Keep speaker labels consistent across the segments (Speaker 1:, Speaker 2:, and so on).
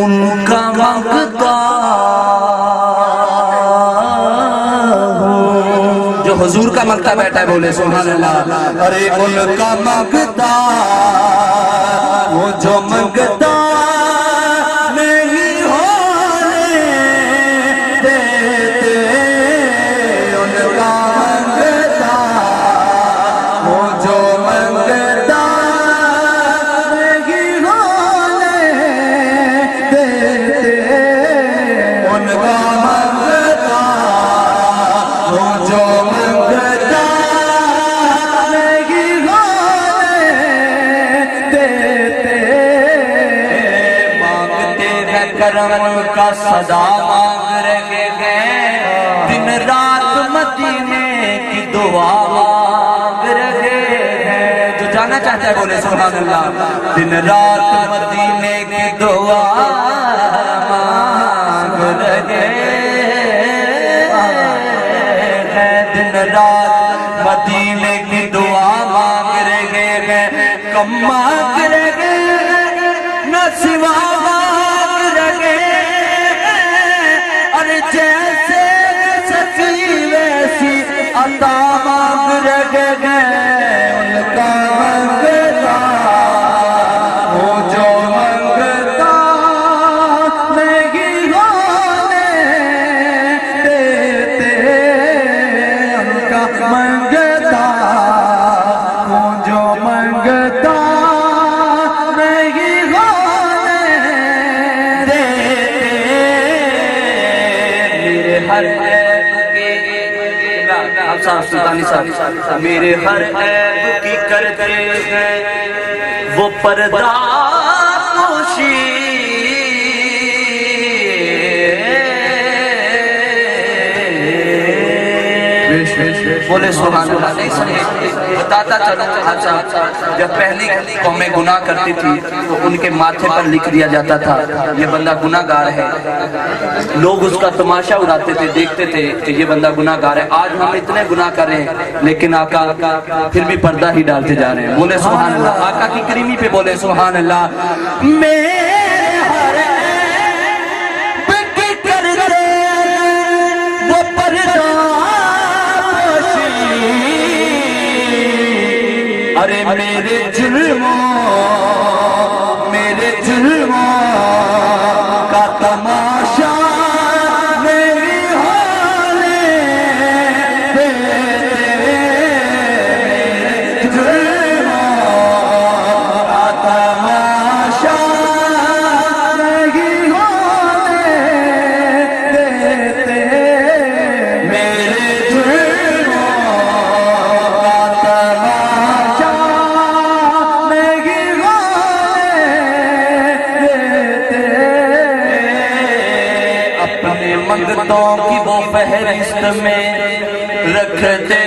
Speaker 1: उनका मांगता जो हुजूर का मांगता बैठा है, बोले सुभान अल्लाह। अरे उनका मांगता वो जो मांगता नहीं होने देते, उनका मांगता वो जो मांगता नहीं होने देते, उनका मांगता वो जो मांगता नहीं होने देते। मांगते हैं करम का सदा मांग रहे हैं, दिन रात मदीने की दुआ मांग रहे हैं। जो जाना चाहता है बोले सुभान अल्लाह। दिन रात मदीने की दुआ मांग रहे हैं, दिन रात मदीने की दुआ मांग रहे हैं। कम मांग रहे न सिवा मांग रहे हैं, अरे जैसे सची वैसी अता मांग रहे हैं। उनका मांगता वो जो मांगता नहीं होने देते, उनका मांगता वो जो मांगता नहीं होने देते। मेरे हर ऐब की मेरे हर ऐब की करते हैं वो पर्दा पोशी। बोले सुभान अल्लाह। नहीं सुने बताता चलो। अच्छा, जब पहली कौमें गुनाह करती थी तो उनके माथे पर लिख दिया जाता था ये बंदा गुनाहगार है। लोग उसका तमाशा उड़ाते थे, देखते थे कि ये बंदा गुनाहगार है। आज हम इतने गुनाह कर रहे हैं लेकिन आका फिर भी पर्दा ही डालते जा रहे हैं। बोले सुभान अल्लाह। आका की करीमी पे बोले सुभान अल्लाह। अरे मेरे जुल्मों का तमाशा नहीं होने देते, मेरे जुल्मों का तमाशा नहीं होने देते, मेरे जुल्मों का तमाशा नहीं होने देते। अपने मंगतों की वो फहरिस्त में रखते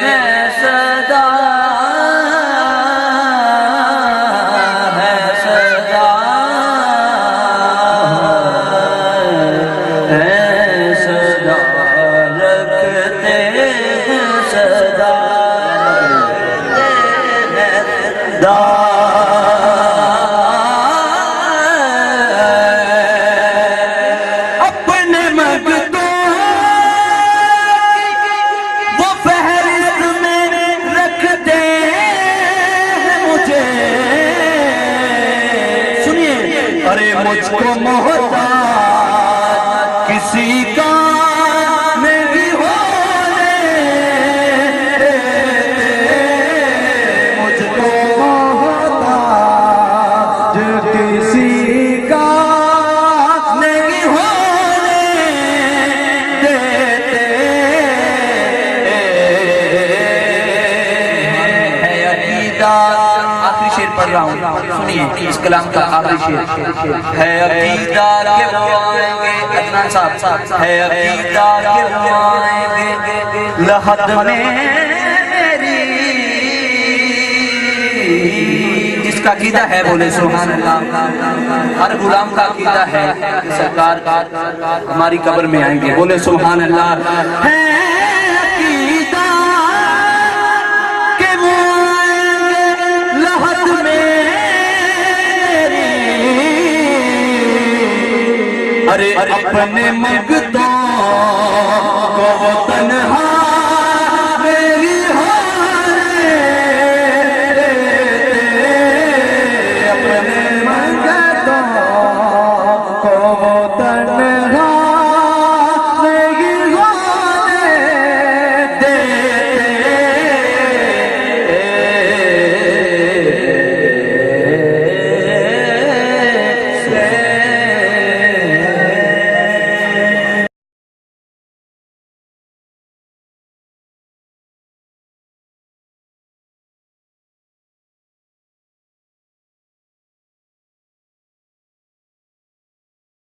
Speaker 1: हैं सदा, है सदा, है सदा, रखते हैं सदा, अपने मंगतों वो फहरिस्त में रखते हैं मुझे। सुनिए, अरे मुझको मोहताज किसी का नहीं होने देते, मुझको मोहताज किसी का नहीं होने देते। है अकीदा, आखिरी शेर पढ़ रहा हूँ, सुनिए इस कलाम का आखिरी शेर है। अकीदा के वो आएंगे, अदनान साहब, है अकीदा के वो आएंगे लहद में मेरी, जिस जिसका अकीदा है बोले सुभान अल्लाह। हर गुलाम का अकीदा है कि सरकार हमारी कब्र में आएंगे, बोले सुभान अल्लाह। है अकीदा कि वो आएंगे लहद में, अरे अपने मंगतों